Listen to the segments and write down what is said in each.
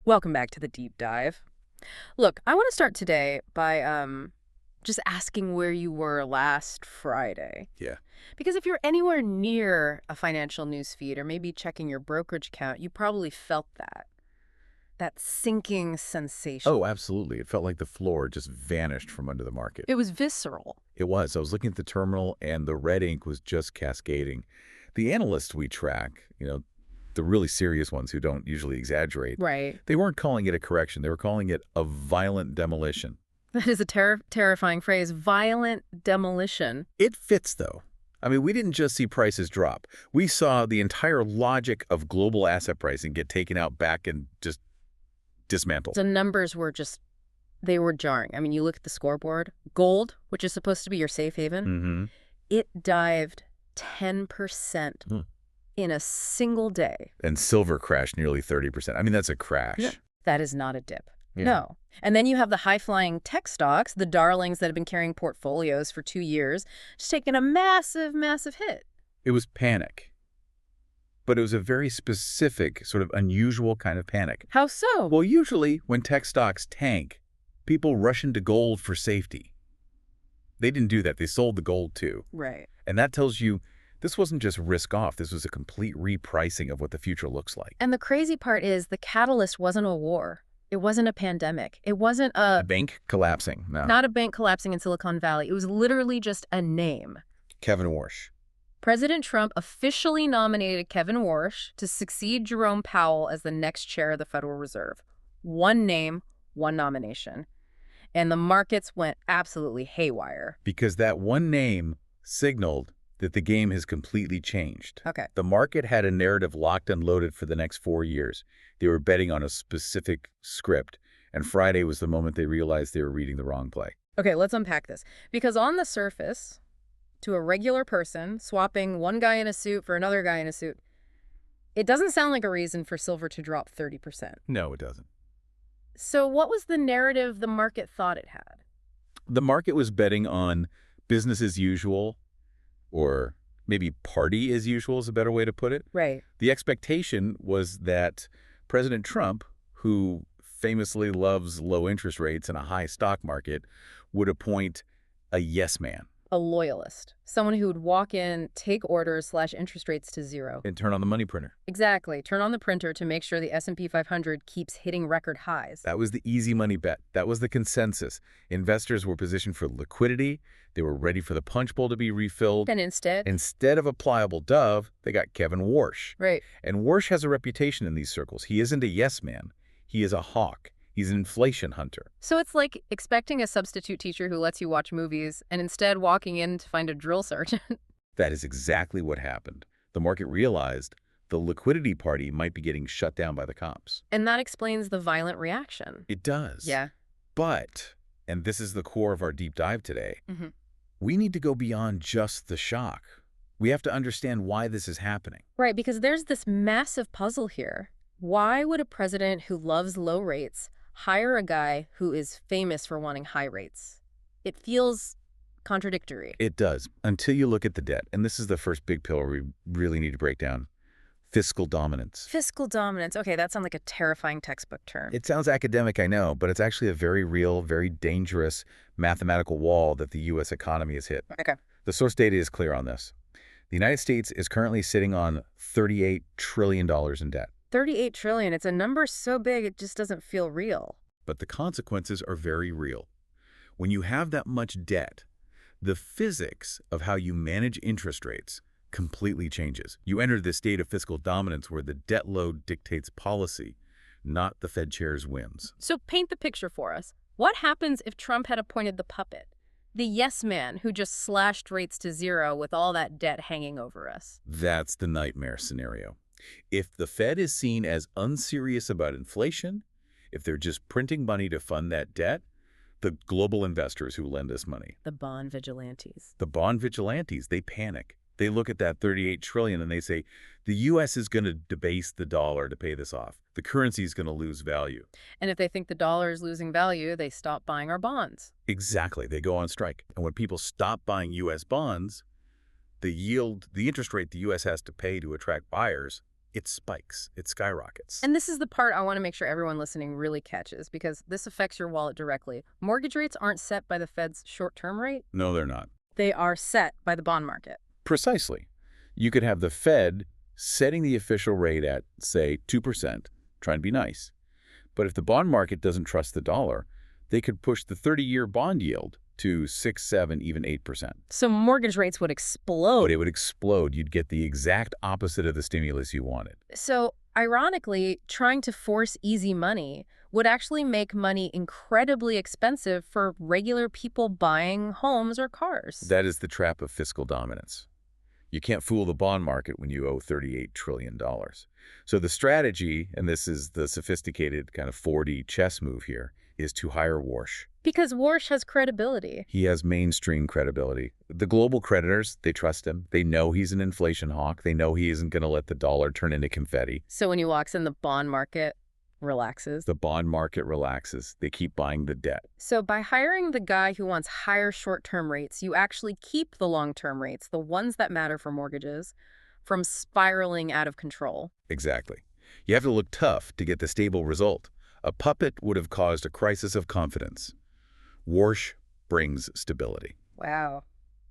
Welcome back to the deep dive. Look, I want to start today by just asking where you were last Friday. Yeah. Because if you're anywhere near a financial news feed or maybe checking your brokerage account, you probably felt that sinking sensation. Oh, absolutely. It felt like the floor just vanished from under the market. It was visceral. It was. I was looking at the terminal, and the red ink was just cascading. The analysts we track, the really serious ones who don't usually exaggerate, Right. they weren't calling it a correction. They were calling it a violent demolition. That is a terrifying phrase, violent demolition. It fits, though. I mean, we didn't just see prices drop. We saw the entire logic of global asset pricing get taken out back and just dismantled. The numbers were they were jarring. I mean, you look at the scoreboard. Gold, which is supposed to be your safe haven, it dived 10% in a single day. And silver crashed nearly 30%. I mean, that's a crash. Yeah. That is not a dip. Yeah. No. And then you have the high-flying tech stocks, the darlings that have been carrying portfolios for 2 years, just taking a massive, massive hit. It was panic. But it was a very specific, sort of unusual kind of panic. How so? Well, usually when tech stocks tank, people rush into gold for safety. They didn't do that. They sold the gold too. Right. And that tells you this wasn't just risk off. This was a complete repricing of what the future looks like. And the crazy part is the catalyst wasn't a war. It wasn't a pandemic. It wasn't A bank collapsing. No. not a bank collapsing in Silicon Valley. It was literally just a name. Kevin Warsh. President Trump officially nominated Kevin Warsh to succeed Jerome Powell as the next chair of the Federal Reserve. One name, one nomination. And the markets went absolutely haywire. Because that one name signaled that the game has completely changed. Okay. The market had a narrative locked and loaded for the next 4 years. They were betting on a specific script, and Friday was the moment they realized they were reading the wrong play. Okay, let's unpack this. Because on the surface, to a regular person, swapping one guy in a suit for another guy in a suit, it doesn't sound like a reason for silver to drop 30%. No, it doesn't. So what was the narrative the market thought it had? The market was betting on business as usual, or maybe party as usual is a better way to put it. Right. The expectation was that President Trump, who famously loves low interest rates and a high stock market, would appoint a yes man. A loyalist. Someone who would walk in, take orders, slash interest rates to zero. And turn on the money printer. Exactly. Turn on the printer to make sure the S&P 500 keeps hitting record highs. That was the easy money bet. That was the consensus. Investors were positioned for liquidity. They were ready for the punch bowl to be refilled. And Instead of a pliable dove, they got Kevin Warsh. Right. And Warsh has a reputation in these circles. He isn't a yes man. He is a hawk. He's an inflation hunter. So it's like expecting a substitute teacher who lets you watch movies and instead walking in to find a drill sergeant. That is exactly what happened. The market realized the liquidity party might be getting shut down by the cops. And that explains the violent reaction. It does. Yeah. But, and this is the core of our deep dive today, Mm-hmm. we need to go beyond just the shock. We have to understand why this is happening. Right, because there's this massive puzzle here. Why would a president who loves low rates hire a guy who is famous for wanting high rates? It feels contradictory. It does, until you look at the debt. And this is the first big pillar we really need to break down. Fiscal dominance. Fiscal dominance. Okay, that sounds like a terrifying textbook term. It sounds academic, I know, but it's actually a very real, very dangerous mathematical wall that the U.S. economy has hit. Okay. The source data is clear on this. The United States is currently sitting on $38 trillion in debt. 38 trillion. It's a number so big it just doesn't feel real. But the consequences are very real. When you have that much debt, the physics of how you manage interest rates completely changes. You enter this state of fiscal dominance where the debt load dictates policy, not the Fed chair's whims. So paint the picture for us. What happens if Trump had appointed the puppet? The yes man who just slashed rates to zero with all that debt hanging over us. That's the nightmare scenario. If the Fed is seen as unserious about inflation, if they're just printing money to fund that debt, the global investors who lend us money, The bond vigilantes. the bond vigilantes, they panic. They look at that $38 trillion and they say, the U.S. is going to debase the dollar to pay this off. The currency is going to lose value. And if they think the dollar is losing value, they stop buying our bonds. Exactly. They go on strike. And when people stop buying U.S. bonds, the interest rate the U.S. has to pay to attract buyers it spikes, it skyrockets. And this is the part I want to make sure everyone listening really catches, because this affects your wallet directly. Mortgage rates aren't set by the Fed's short-term rate. No, they're not. They are set by the bond market. Precisely. You could have the Fed setting the official rate at, say, 2%, trying to be nice. But if the bond market doesn't trust the dollar, they could push the 30-year bond yield to 6, 7, even 8%. So mortgage rates would explode. But it would explode. You'd get the exact opposite of the stimulus you wanted. So, ironically, trying to force easy money would actually make money incredibly expensive for regular people buying homes or cars. That is the trap of fiscal dominance. You can't fool the bond market when you owe $38 trillion. So the strategy, and this is the sophisticated kind of 4D chess move here, is to hire Warsh. Because Warsh has credibility. He has mainstream credibility. The global creditors, they trust him. They know he's an inflation hawk. They know he isn't going to let the dollar turn into confetti. So when he walks in, the bond market relaxes. The bond market relaxes. They keep buying the debt. So by hiring the guy who wants higher short-term rates, you actually keep the long-term rates, the ones that matter for mortgages, from spiraling out of control. Exactly. You have to look tough to get the stable result. A puppet would have caused a crisis of confidence. Warsh brings stability. Wow.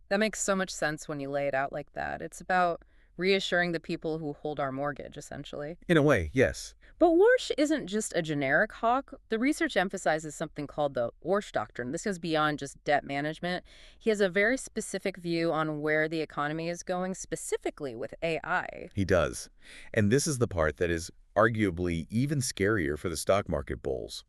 That makes so much sense when you lay it out like that. It's about reassuring the people who hold our mortgage, essentially. In a way, yes. But Warsh isn't just a generic hawk. The research emphasizes something called the Warsh Doctrine. This goes beyond just debt management. He has a very specific view on where the economy is going, specifically with AI. He does. And this is the part that is arguably even scarier for the stock market bulls.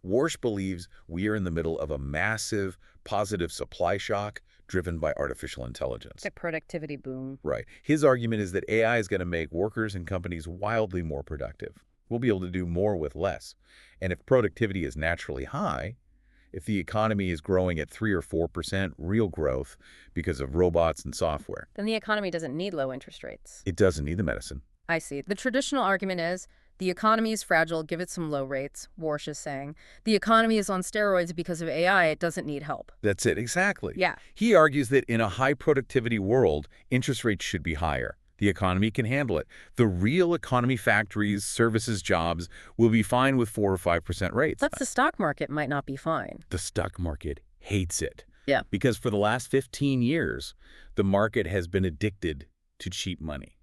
Warsh believes we are in the middle of a massive positive supply shock driven by artificial intelligence. The productivity boom. Right. His argument is that AI is going to make workers and companies wildly more productive. We'll be able to do more with less. And if productivity is naturally high, if the economy is growing at 3 or 4% real growth because of robots and software, then the economy doesn't need low interest rates. it doesn't need the medicine. I see. The traditional argument is the economy is fragile, give it some low rates, Warsh is saying. The economy is on steroids because of AI, it doesn't need help. That's it, exactly. Yeah. He argues that in a high-productivity world, interest rates should be higher. The economy can handle it. The real economy, factories, services, jobs, will be fine with 4 or 5% rates. But the stock market might not be fine. The stock market hates it. Yeah. Because for the last 15 years, the market has been addicted to cheap money.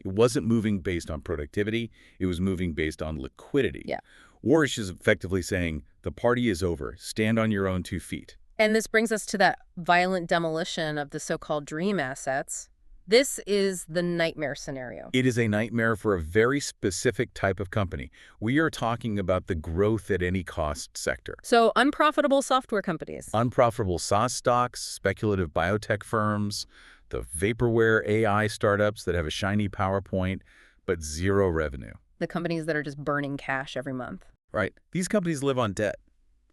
It wasn't moving based on productivity. It was moving based on liquidity. Yeah. Warsh is effectively saying, the party is over. Stand on your own 2 feet. And this brings us to that violent demolition of the so-called dream assets. This is the nightmare scenario. It is a nightmare for a very specific type of company. We are talking about the growth at any cost sector. So unprofitable software companies. Unprofitable SaaS stocks, speculative biotech firms, the vaporware AI startups that have a shiny PowerPoint, but zero revenue. The companies that are just burning cash every month. Right. These companies live on debt.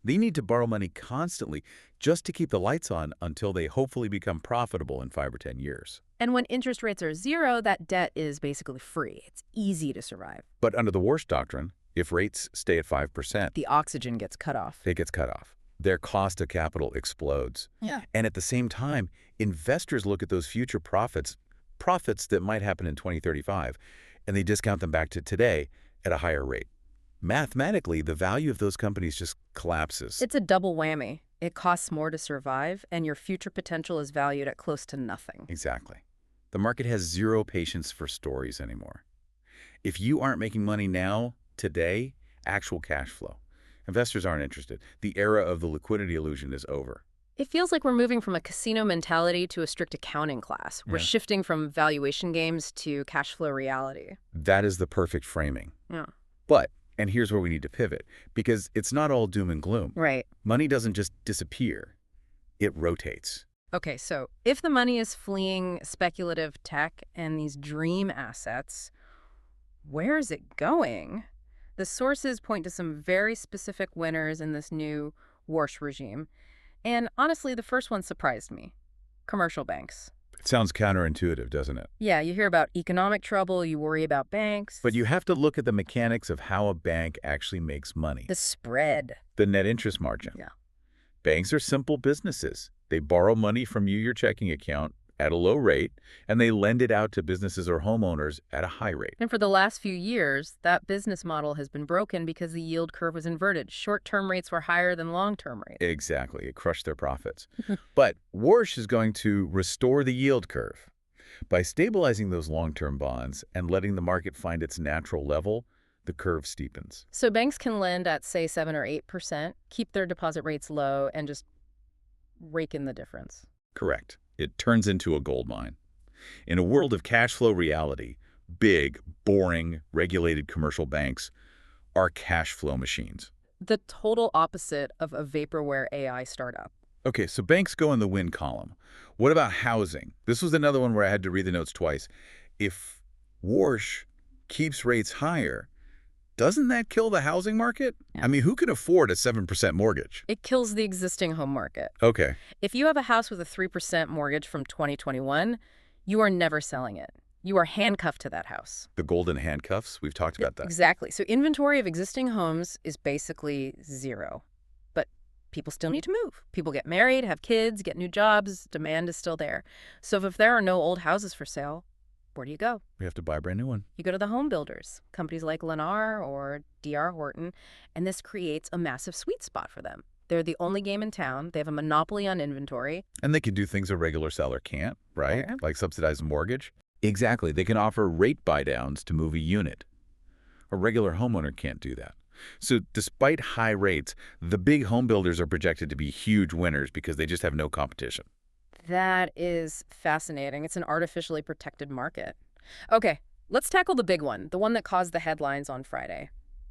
They need to borrow money constantly just to keep the lights on until they hopefully become profitable in 5 or 10 years. And when interest rates are zero, that debt is basically free. It's easy to survive. But under the Warsh Doctrine, if rates stay at 5%, The oxygen gets cut off. it gets cut off. Their cost of capital explodes. Yeah. And at the same time, investors look at those future profits that might happen in 2035, and they discount them back to today at a higher rate. Mathematically, the value of those companies just collapses. It's a double whammy. It costs more to survive, and your future potential is valued at close to nothing. Exactly. The market has zero patience for stories anymore. If you aren't making money now, today, actual cash flow, investors aren't interested. The era of the liquidity illusion is over. It feels like we're moving from a casino mentality to a strict accounting class. We're Yeah. shifting from valuation games to cash flow reality. That is the perfect framing. Yeah. But, and here's where we need to pivot, because it's not all doom and gloom. Right. Money doesn't just disappear. It rotates. Okay, so if the money is fleeing speculative tech and these dream assets, where is it going? The sources point to some very specific winners in this new Warsh regime. And honestly, the first one surprised me. Commercial banks. It sounds counterintuitive, doesn't it? Yeah, you hear about economic trouble, you worry about banks. But you have to look at the mechanics of how a bank actually makes money. The spread. The net interest margin. Yeah. Banks are simple businesses. They borrow money from you, your checking account, at a low rate, and they lend it out to businesses or homeowners at a high rate. And for the last few years, that business model has been broken because the yield curve was inverted. Short-term rates were higher than long-term rates. Exactly. It crushed their profits. But Warsh is going to restore the yield curve. By stabilizing those long-term bonds and letting the market find its natural level, the curve steepens. So banks can lend at, say, 7 or 8%, keep their deposit rates low, and just rake in the difference. Correct. It turns into a gold mine. In a world of cash flow reality, big, boring, regulated commercial banks are cash flow machines. The total opposite of a vaporware AI startup. Okay, so banks go in the win column. What about housing? This was another one where I had to read the notes twice. If Warsh keeps rates higher, doesn't that kill the housing market? Yeah. I mean, who can afford a 7% mortgage? It kills the existing home market. Okay. If you have a house with a 3% mortgage from 2021, you are never selling it. You are handcuffed to that house. The golden handcuffs, we've talked about that. Exactly. So inventory of existing homes is basically zero. But people still need to move. People get married, have kids, get new jobs. Demand is still there. So if there are no old houses for sale, where do you go? We have to buy a brand new one. You go to the home builders, companies like Lennar or D.R. Horton, and this creates a massive sweet spot for them. They're the only game in town. They have a monopoly on inventory. And they can do things a regular seller can't, right? Yeah. Like subsidize a mortgage. Exactly. They can offer rate buy-downs to move a unit. A regular homeowner can't do that. So despite high rates, the big home builders are projected to be huge winners because they just have no competition. That is fascinating. It's an artificially protected market. Okay, let's tackle the big one, the one that caused the headlines on Friday.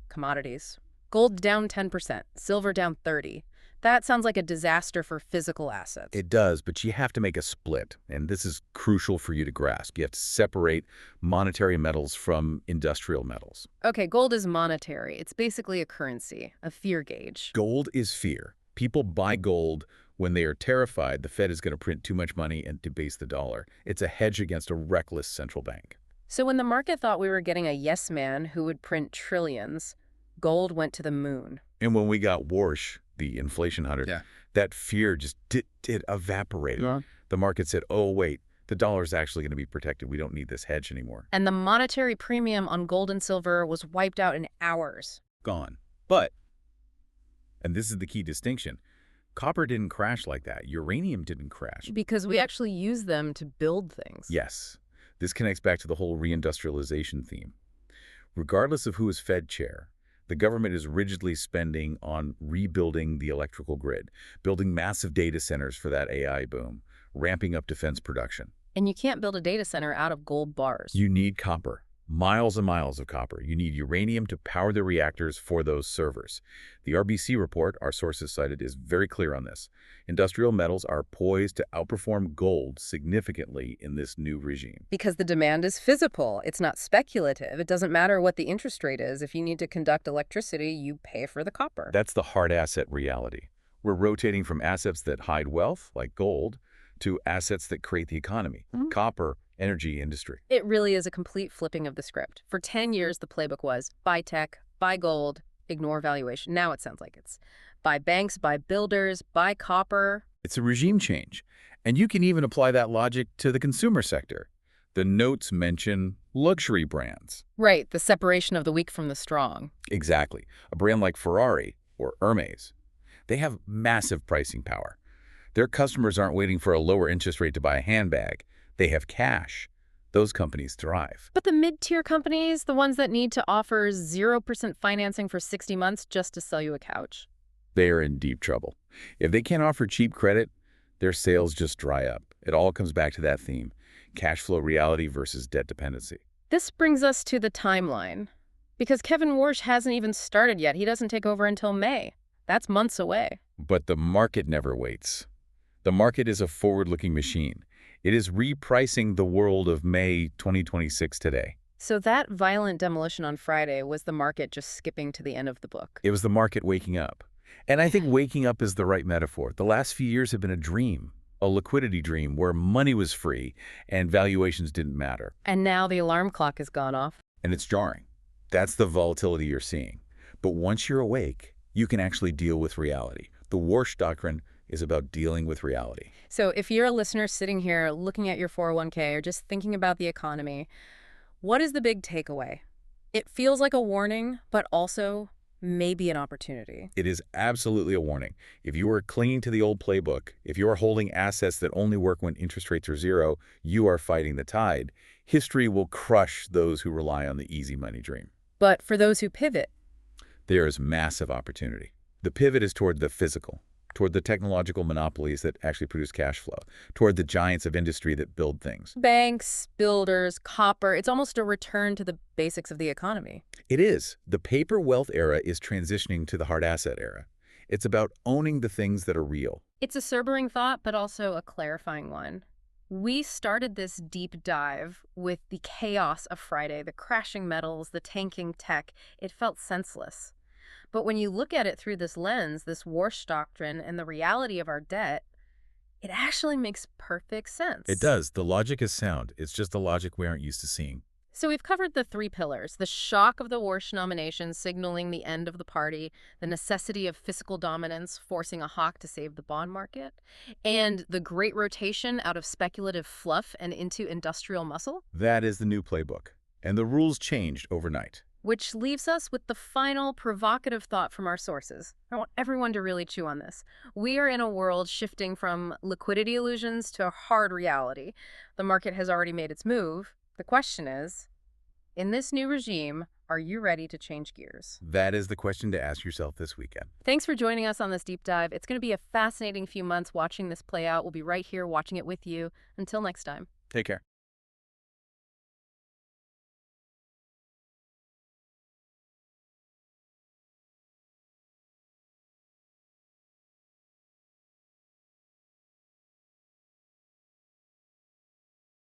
Commodities. Gold down 10%, silver down 30%. That sounds like a disaster for physical assets. It does, but you have to make a split, and this is crucial for you to grasp. You have to separate monetary metals from industrial metals. Okay, gold is monetary. It's basically a currency, a fear gauge. Gold is fear. People buy gold when they are terrified the Fed is going to print too much money and debase the dollar. It's a hedge against a reckless central bank. So when the market thought we were getting a yes man who would print trillions, gold went to the moon. And when we got Warsh, the inflation hunter, that fear just did evaporate. Yeah. The market said, oh, wait, the dollar is actually going to be protected. We don't need this hedge anymore. And the monetary premium on gold and silver was wiped out in hours. Gone. But, and this is the key distinction, copper didn't crash like that. Uranium didn't crash. Because we actually use them to build things. Yes. This connects back to the whole reindustrialization theme. Regardless of who is Fed chair, the government is rigidly spending on rebuilding the electrical grid, building massive data centers for that AI boom, ramping up defense production. And you can't build a data center out of gold bars. You need copper, miles and miles of copper. You need uranium to power the reactors for those servers. The RBC report, our sources cited, is very clear on this. Industrial metals are poised to outperform gold significantly in this new regime. Because the demand is physical. It's not speculative. It doesn't matter what the interest rate is. If you need to conduct electricity, you pay for the copper. That's the hard asset reality. We're rotating from assets that hide wealth, like gold, to assets that create the economy, copper, energy industry. It really is a complete flipping of the script. For 10 years, the playbook was buy tech, buy gold, ignore valuation. Now it sounds like it's buy banks, buy builders, buy copper. It's a regime change. And you can even apply that logic to the consumer sector. The notes mention luxury brands. Right, the separation of the weak from the strong. Exactly. A brand like Ferrari or Hermes, they have massive pricing power. Their customers aren't waiting for a lower interest rate to buy a handbag. They have cash. Those companies thrive. But the mid-tier companies, the ones that need to offer 0% financing for 60 months just to sell you a couch. They are in deep trouble. If they can't offer cheap credit, their sales just dry up. It all comes back to that theme, cash flow reality versus debt dependency. This brings us to the timeline. Because Kevin Warsh hasn't even started yet. He doesn't take over until May. That's months away. But the market never waits. The market is a forward-looking machine. It is repricing the world of May 2026 today. So that violent demolition on Friday was the market just skipping to the end of the book. It was the market waking up. And I think waking up is the right metaphor. The last few years have been a dream, a liquidity dream where money was free and valuations didn't matter. And now the alarm clock has gone off. And it's jarring. That's the volatility you're seeing. But once you're awake, you can actually deal with reality. The Warsh doctrine is about dealing with reality. So if you're a listener sitting here looking at your 401k or just thinking about the economy, what is the big takeaway? It feels like a warning, but also maybe an opportunity. It is absolutely a warning. If you are clinging to the old playbook, if you are holding assets that only work when interest rates are zero, you are fighting the tide. History will crush those who rely on the easy money dream. But for those who pivot, There is massive opportunity. The pivot is toward the physical, toward the technological monopolies that actually produce cash flow, toward the giants of industry that build things. banks, builders, copper, it's almost a return to the basics of the economy. It is. The paper wealth era is transitioning to the hard asset era. It's about owning the things that are real. It's a sobering thought, but also a clarifying one. We started this deep dive with the chaos of Friday, the crashing metals, the tanking tech. It felt senseless. But when you look at it through this lens, this Warsh doctrine and the reality of our debt, it actually makes perfect sense. It does. The logic is sound. It's just the logic we aren't used to seeing. So we've covered the three pillars: the shock of the Warsh nomination signaling the end of the party, the necessity of fiscal dominance forcing a hawk to save the bond market, and the great rotation out of speculative fluff and into industrial muscle, That is the new playbook. And the rules changed overnight. which leaves us with the final provocative thought from our sources. I want everyone to really chew on this. We are in a world shifting from liquidity illusions to hard reality. The market has already made its move. The question is, in this new regime, are you ready to change gears? That is the question to ask yourself this weekend. Thanks for joining us on this deep dive. It's going to be a fascinating few months watching this play out. We'll be right here watching it with you. Until next time. Take care.